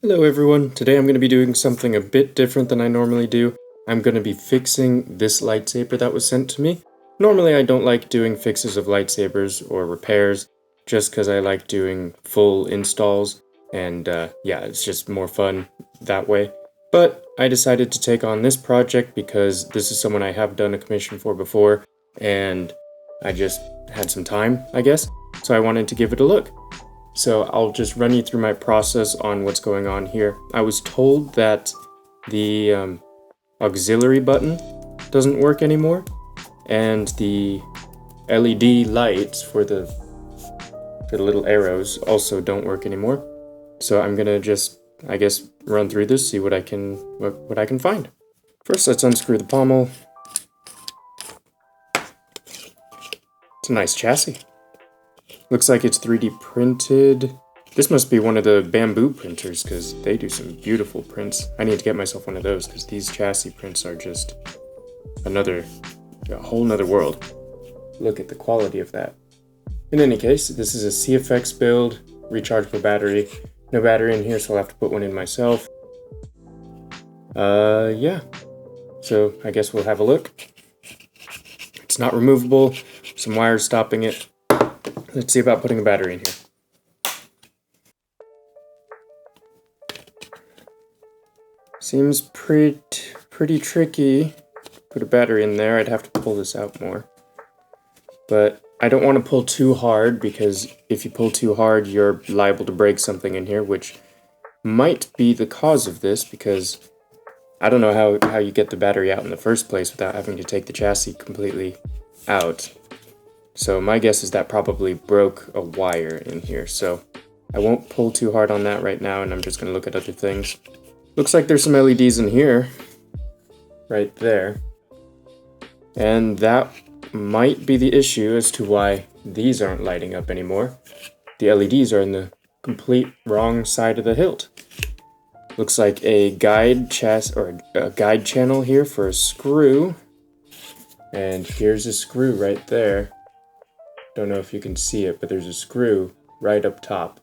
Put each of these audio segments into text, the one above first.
Hello everyone, today I'm going to be doing something a bit different than I normally do. I'm going to be fixing this lightsaber that was sent to me. Normally I don't like doing fixes of lightsabers or repairs, just because I like doing full installs, and yeah, it's just more fun that way. But I decided to take on this project because this is someone I have done a commission for before, and I just had some time, I guess, so I wanted to give it a look. So I'll just run you through my process on what's going on here. I was told that the auxiliary button doesn't work anymore, and the LED lights for the little arrows also don't work anymore. So I'm gonna just, I guess, run through this, see what I can find. First, let's unscrew the pommel. It's a nice chassis. Looks like it's 3D printed. This must be one of the bamboo printers because they do some beautiful prints. I need to get myself one of those because these chassis prints are just a whole nother world. Look at the quality of that. In any case, this is a CFX build, rechargeable battery. No battery in here, so I'll have to put one in myself. Yeah. So I guess we'll have a look. It's not removable. Some wires stopping it. Let's see about putting a battery in here. Seems pretty tricky. Put a battery in there. I'd have to pull this out more. But I don't want to pull too hard because if you pull too hard, you're liable to break something in here, which might be the cause of this because I don't know how you get the battery out in the first place without having to take the chassis completely out. So my guess is that probably broke a wire in here, so I won't pull too hard on that right now, and I'm just going to look at other things. Looks like there's some LEDs in here, right there, and that might be the issue as to why these aren't lighting up anymore. The LEDs are in the complete wrong side of the hilt. Looks like a guide channel here for a screw, and here's a screw right there. Don't know if you can see it, but there's a screw right up top.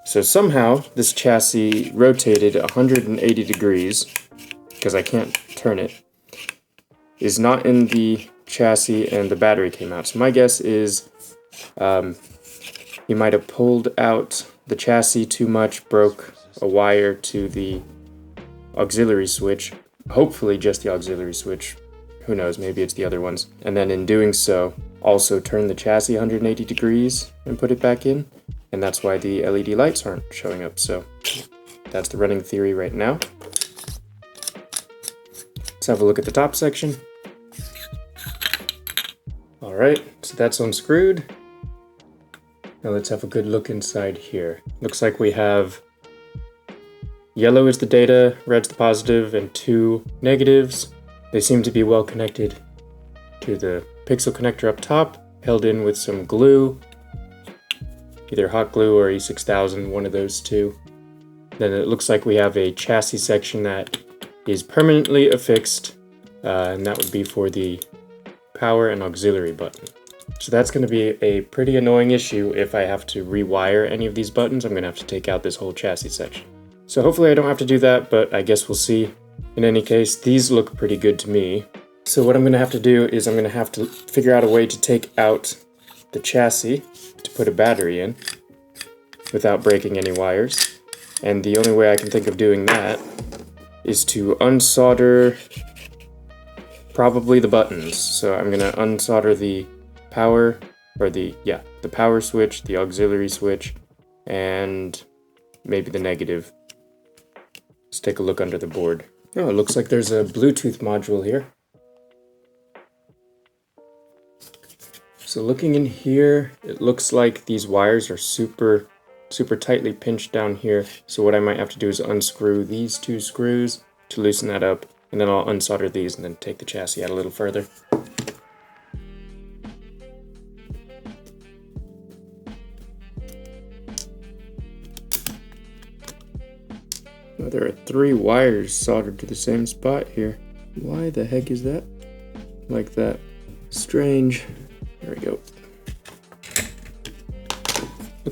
So somehow this chassis rotated 180 degrees, because I can't turn it, is not in the chassis and the battery came out. So my guess is he might have pulled out the chassis too much, broke a wire to the auxiliary switch, hopefully just the auxiliary switch. Who knows, maybe it's the other ones. And then in doing so, also turn the chassis 180 degrees and put it back in. And that's why the LED lights aren't showing up. So that's the running theory right now. Let's have a look at the top section. Alright, so that's unscrewed. Now let's have a good look inside here. Looks like we have yellow is the data, red's the positive, and 2 negatives. They seem to be well connected to the pixel connector up top, held in with some glue, either hot glue or E6000, one of those two. Then it looks like we have a chassis section that is permanently affixed, and that would be for the power and auxiliary button. So that's going to be a pretty annoying issue if I have to rewire any of these buttons. I'm going to have to take out this whole chassis section. So hopefully I don't have to do that, but I guess we'll see. In any case, these look pretty good to me. So what I'm going to have to do is I'm going to have to figure out a way to take out the chassis to put a battery in without breaking any wires. And the only way I can think of doing that is to unsolder probably the buttons. So I'm going to unsolder the power, or the power switch, the auxiliary switch, and maybe the negative. Let's take a look under the board. Oh, it looks like there's a Bluetooth module here. So looking in here, it looks like these wires are super tightly pinched down here. So what I might have to do is unscrew these 2 screws to loosen that up, and then I'll unsolder these and then take the chassis out a little further. Oh, there are 3 wires soldered to the same spot here. Why the heck is that? Like that. Strange. There we go.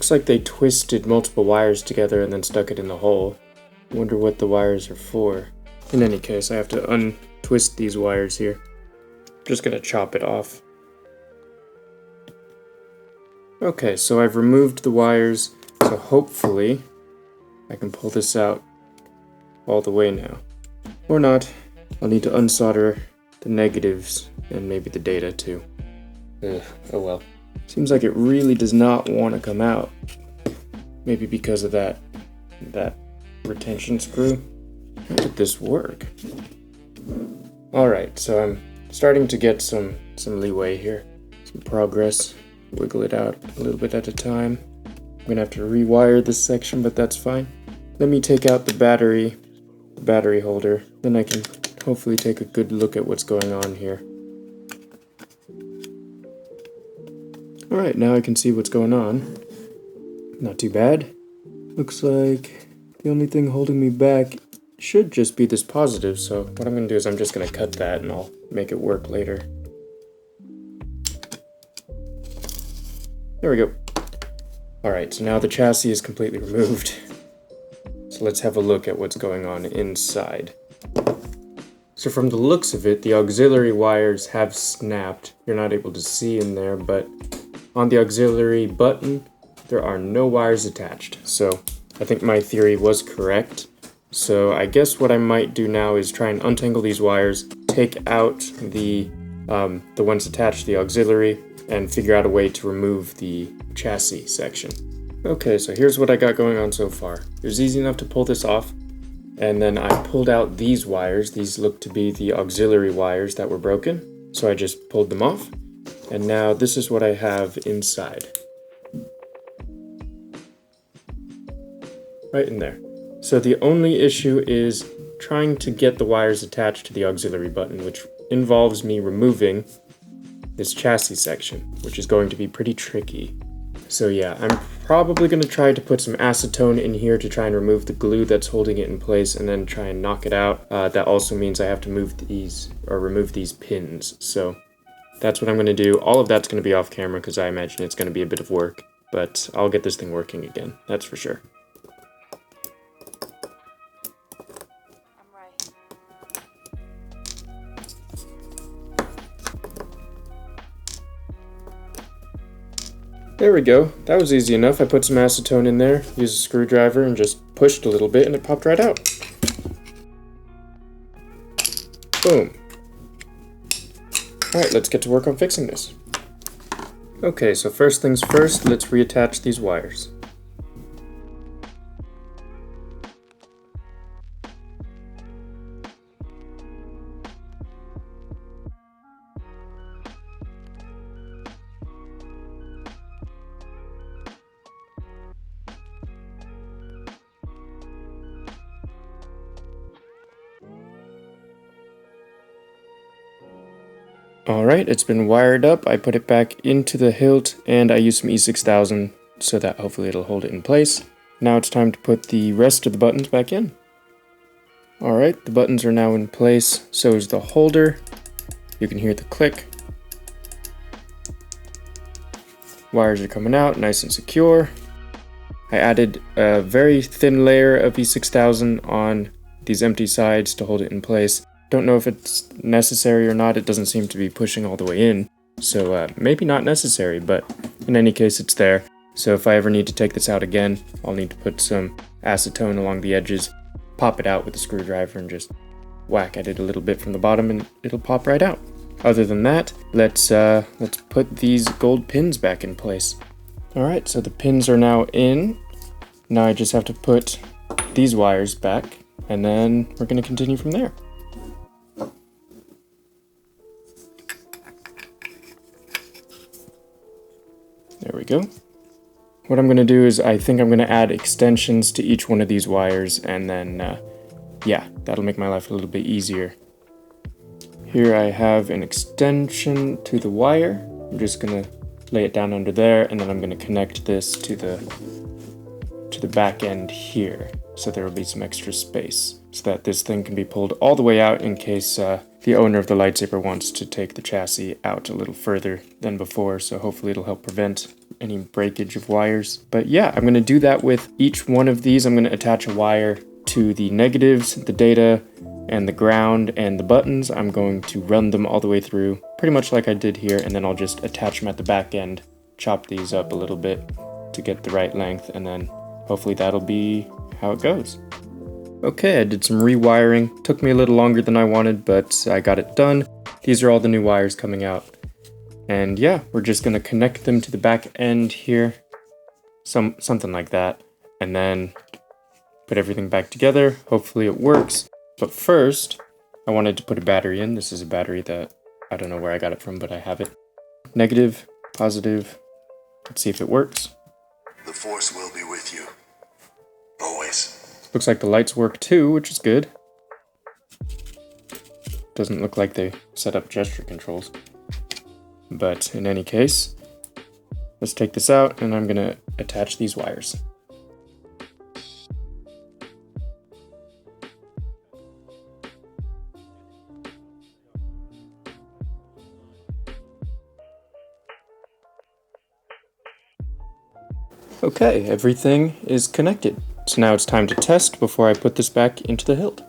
Looks like they twisted multiple wires together and then stuck it in the hole. I wonder what the wires are for. In any case, I have to untwist these wires here. I'm just gonna chop it off. Okay, so I've removed the wires, so hopefully I can pull this out all the way now. Or not. I'll need to unsolder the negatives and maybe the data too. Ugh, oh well. Seems like it really does not want to come out. Maybe because of that retention screw. How did this work? Alright, so I'm starting to get some leeway here. Some progress. Wiggle it out a little bit at a time. I'm gonna have to rewire this section, but that's fine. Let me take out the battery holder. Then I can hopefully take a good look at what's going on here. Alright, now I can see what's going on. Not too bad. Looks like the only thing holding me back should just be this positive, so what I'm going to do is I'm just going to cut that and I'll make it work later. There we go. Alright, so now the chassis is completely removed. So let's have a look at what's going on inside. So from the looks of it, the auxiliary wires have snapped. You're not able to see in there, but on the auxiliary button, there are no wires attached. So I think my theory was correct. So I guess what I might do now is try and untangle these wires, take out the ones attached to the auxiliary, and figure out a way to remove the chassis section. Okay, so here's what I got going on so far. It was easy enough to pull this off, and then I pulled out these wires. These look to be the auxiliary wires that were broken, so I just pulled them off. And now this is what I have inside. Right in there. So the only issue is trying to get the wires attached to the auxiliary button, which involves me removing this chassis section, which is going to be pretty tricky. So yeah, I'm probably going to try to put some acetone in here to try and remove the glue that's holding it in place and then try and knock it out. That also means I have to remove these pins. So that's what I'm going to do. All of that's going to be off camera because I imagine it's going to be a bit of work, but I'll get this thing working again, that's for sure. There we go. That was easy enough. I put some acetone in there, used a screwdriver, and just pushed a little bit, and it popped right out. Boom. Alright, let's get to work on fixing this. Okay, so first things first, let's reattach these wires. Alright, it's been wired up. I put it back into the hilt and I used some E6000 so that hopefully it'll hold it in place. Now it's time to put the rest of the buttons back in. Alright, the buttons are now in place, so is the holder. You can hear the click. Wires are coming out, nice and secure. I added a very thin layer of E6000 on these empty sides to hold it in place. Don't know if it's necessary or not. It doesn't seem to be pushing all the way in, so maybe not necessary, but in any case it's there. So if I ever need to take this out again, I'll need to put some acetone along the edges, pop it out with a screwdriver and just whack at it a little bit from the bottom and it'll pop right out. Other than that, let's put these gold pins back in place. Alright, so the pins are now in. Now I just have to put these wires back and then we're going to continue from there. There we go. What I'm going to do is I think I'm going to add extensions to each one of these wires and then, yeah, that'll make my life a little bit easier. Here I have an extension to the wire. I'm just going to lay it down under there and then I'm going to connect this to the back end here. So there will be some extra space so that this thing can be pulled all the way out in case the owner of the lightsaber wants to take the chassis out a little further than before, so hopefully it'll help prevent any breakage of wires. But yeah, I'm going to do that with each one of these. I'm going to attach a wire to the negatives, the data, and the ground, and the buttons. I'm going to run them all the way through, pretty much like I did here, and then I'll just attach them at the back end, chop these up a little bit to get the right length, and then hopefully that'll be how it goes. Okay, I did some rewiring. Took me a little longer than I wanted, but I got it done. These are all the new wires coming out. And yeah, we're just gonna connect them to the back end here. Something like that. And then put everything back together. Hopefully it works. But first, I wanted to put a battery in. This is a battery that I don't know where I got it from, but I have it. Negative, positive. Let's see if it works. The Force will be with you. Always. Looks like the lights work too, which is good. Doesn't look like they set up gesture controls. But in any case, let's take this out and I'm gonna attach these wires. Okay, everything is connected. So now it's time to test before I put this back into the hilt.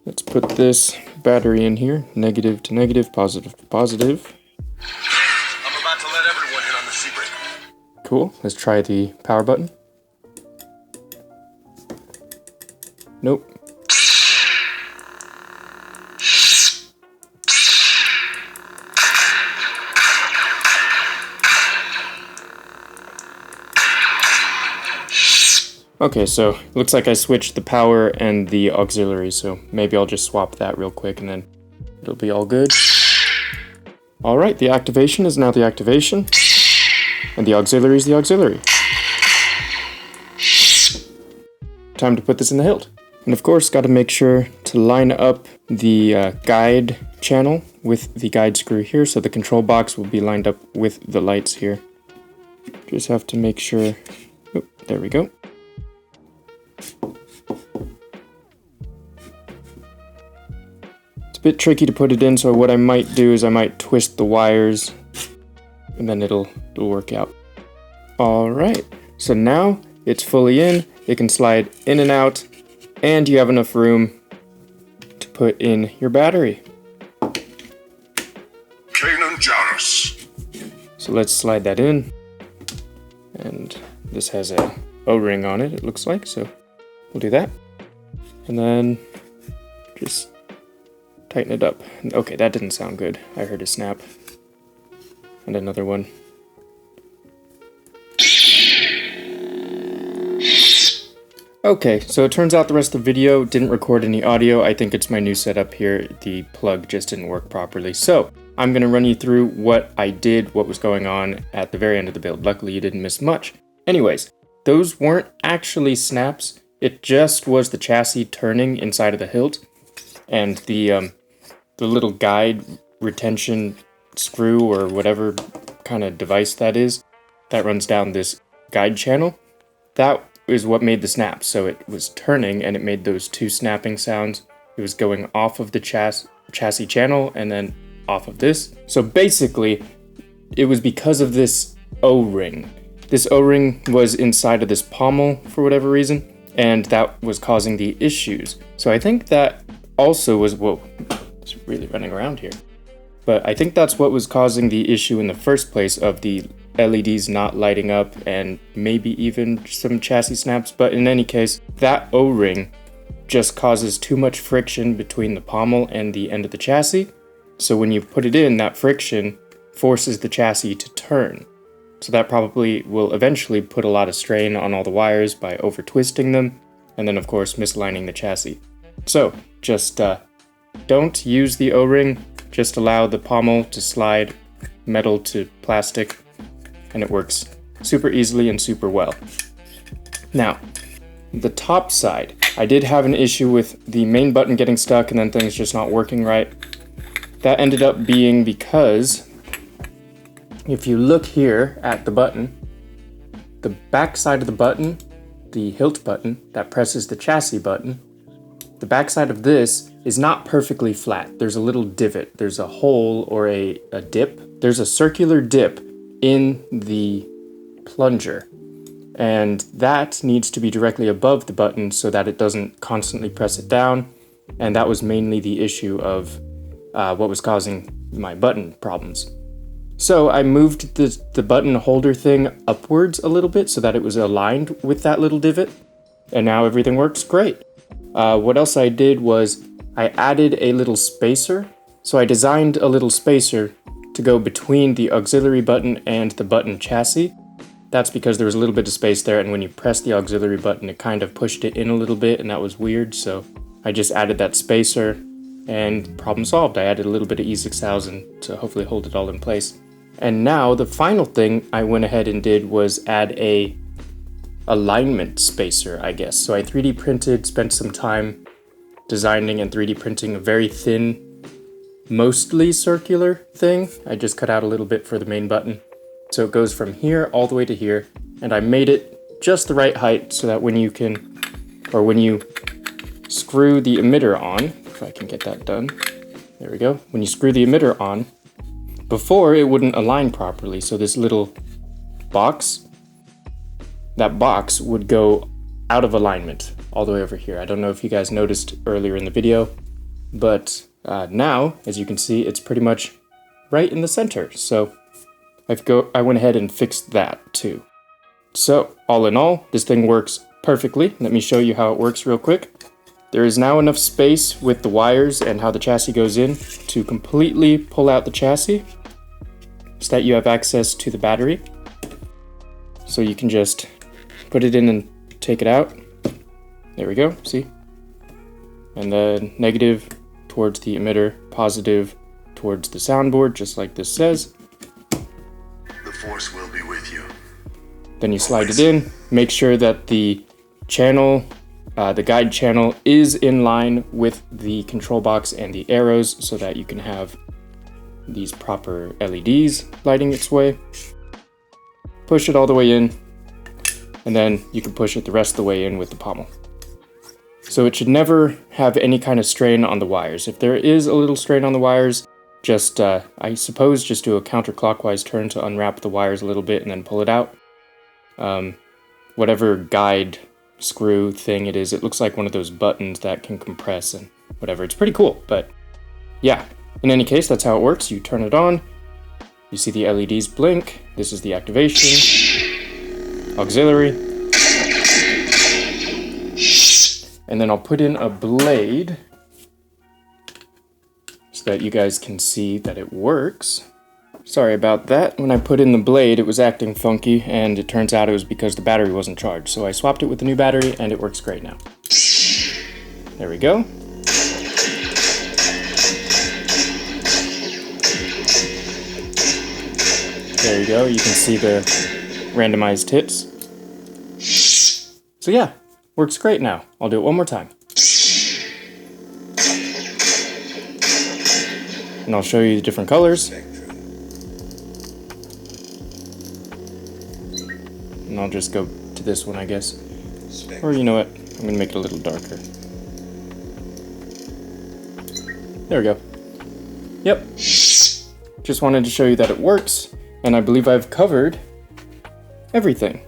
Let's put this battery in here, negative to negative, positive to positive. I'm about to let everyone in on the secret. Cool, let's try the power button. Nope. Okay, so looks like I switched the power and the auxiliary, so maybe I'll just swap that real quick and then it'll be all good. Alright, the activation is now the activation, and the auxiliary is the auxiliary. Time to put this in the hilt. And of course, got to make sure to line up the guide channel with the guide screw here, so the control box will be lined up with the lights here. Just have to make sure, oh, there we go. Bit tricky to put it in, so what I might do is I might twist the wires and then it'll work out. Alright, so now it's fully in, it can slide in and out, and you have enough room to put in your battery. Kanan Jarrus. So let's slide that in, and this has a O-ring on it, it looks like, so we'll do that. And then just tighten it up. Okay, that didn't sound good. I heard a snap. And another one. Okay, so it turns out the rest of the video didn't record any audio. I think it's my new setup here. The plug just didn't work properly. So I'm gonna run you through what I did, what was going on at the very end of the build. Luckily, you didn't miss much. Anyways, those weren't actually snaps. It just was the chassis turning inside of the hilt, and the little guide retention screw or whatever kind of device that is that runs down this guide channel. That is what made the snap. So it was turning and it made those two snapping sounds. It was going off of the chassis channel and then off of this. So basically, it was because of this O-ring. This O-ring was inside of this pommel for whatever reason, and that was causing the issues. So I think that also was what... It's really running around here. But I think that's what was causing the issue in the first place of the LEDs not lighting up and maybe even some chassis snaps. But in any case, that O-ring just causes too much friction between the pommel and the end of the chassis. So when you put it in, that friction forces the chassis to turn. So that probably will eventually put a lot of strain on all the wires by over twisting them, and then of course misaligning the chassis. So just don't use the O-ring, just allow the pommel to slide metal to plastic, and it works super easily and super well. Now, the top side, I did have an issue with the main button getting stuck and then things just not working right. That ended up being because if you look here at the button, the back side of the button, the hilt button that presses the chassis button, the backside of this is not perfectly flat. There's a little divot. There's a hole or a dip. There's a circular dip in the plunger. And that needs to be directly above the button so that it doesn't constantly press it down. And that was mainly the issue of what was causing my button problems. So I moved the button holder thing upwards a little bit so that it was aligned with that little divot. And now everything works great. What else I did was I added a little spacer. So I designed a little spacer to go between the auxiliary button and the button chassis. That's because there was a little bit of space there, and when you press the auxiliary button, it kind of pushed it in a little bit, and that was weird, so I just added that spacer, and problem solved. I added a little bit of E6000 to hopefully hold it all in place. And now, the final thing I went ahead and did was add a alignment spacer, I guess. So I 3D printed, spent some time designing and 3D printing a very thin, mostly circular thing. I just cut out a little bit for the main button. So it goes from here all the way to here, and I made it just the right height so that when you screw the emitter on, if I can get that done, there we go. When you screw the emitter on, before it wouldn't align properly, so this little box, that box would go out of alignment all the way over here. I don't know if you guys noticed earlier in the video, but now, as you can see, it's pretty much right in the center. So I went ahead and fixed that too. So all in all, this thing works perfectly. Let me show you how it works real quick. There is now enough space with the wires and how the chassis goes in to completely pull out the chassis so that you have access to the battery. So you can just put it in and take it out. There we go, see? And then negative towards the emitter, positive towards the soundboard, just like this says. The Force will be with you. Then you slide it in, make sure that the channel, the guide channel is in line with the control box and the arrows so that you can have these proper LEDs lighting its way. Push it all the way in, and then you can push it the rest of the way in with the pommel. So it should never have any kind of strain on the wires. If there is a little strain on the wires, just, I suppose, just do a counterclockwise turn to unwrap the wires a little bit and then pull it out. Whatever guide screw thing it is, it looks like one of those buttons that can compress and whatever. It's pretty cool, but yeah. In any case, that's how it works. You turn it on, you see the LEDs blink. This is the activation, auxiliary. And then I'll put in a blade so that you guys can see that it works. Sorry about that. When I put in the blade, it was acting funky, and it turns out it was because the battery wasn't charged. So I swapped it with the new battery, and it works great now. There we go. There you go. You can see the randomized hits. So yeah, works great now. I'll do it one more time. And I'll show you the different colors. And I'll just go to this one, I guess. Or you know what? I'm going to make it a little darker. There we go. Yep. Just wanted to show you that it works. And I believe I've covered everything.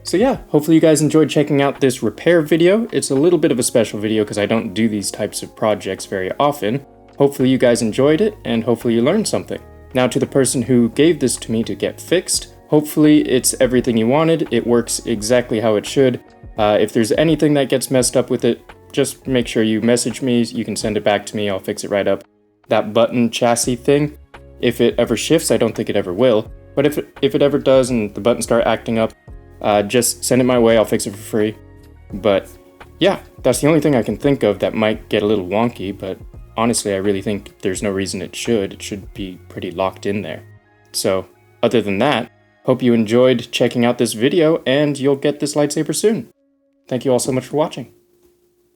So yeah, hopefully you guys enjoyed checking out this repair video. It's a little bit of a special video because I don't do these types of projects very often. Hopefully you guys enjoyed it, and hopefully you learned something. Now to the person who gave this to me to get fixed, hopefully it's everything you wanted. It works exactly how it should. If there's anything that gets messed up with it, just make sure you message me. You can send it back to me. I'll fix it right up. That button chassis thing, if it ever shifts, I don't think it ever will. But if it ever does and the buttons start acting up, just send it my way. I'll fix it for free. But yeah, that's the only thing I can think of that might get a little wonky. But honestly, I really think there's no reason it should. It should be pretty locked in there. So other than that, hope you enjoyed checking out this video, and you'll get this lightsaber soon. Thank you all so much for watching.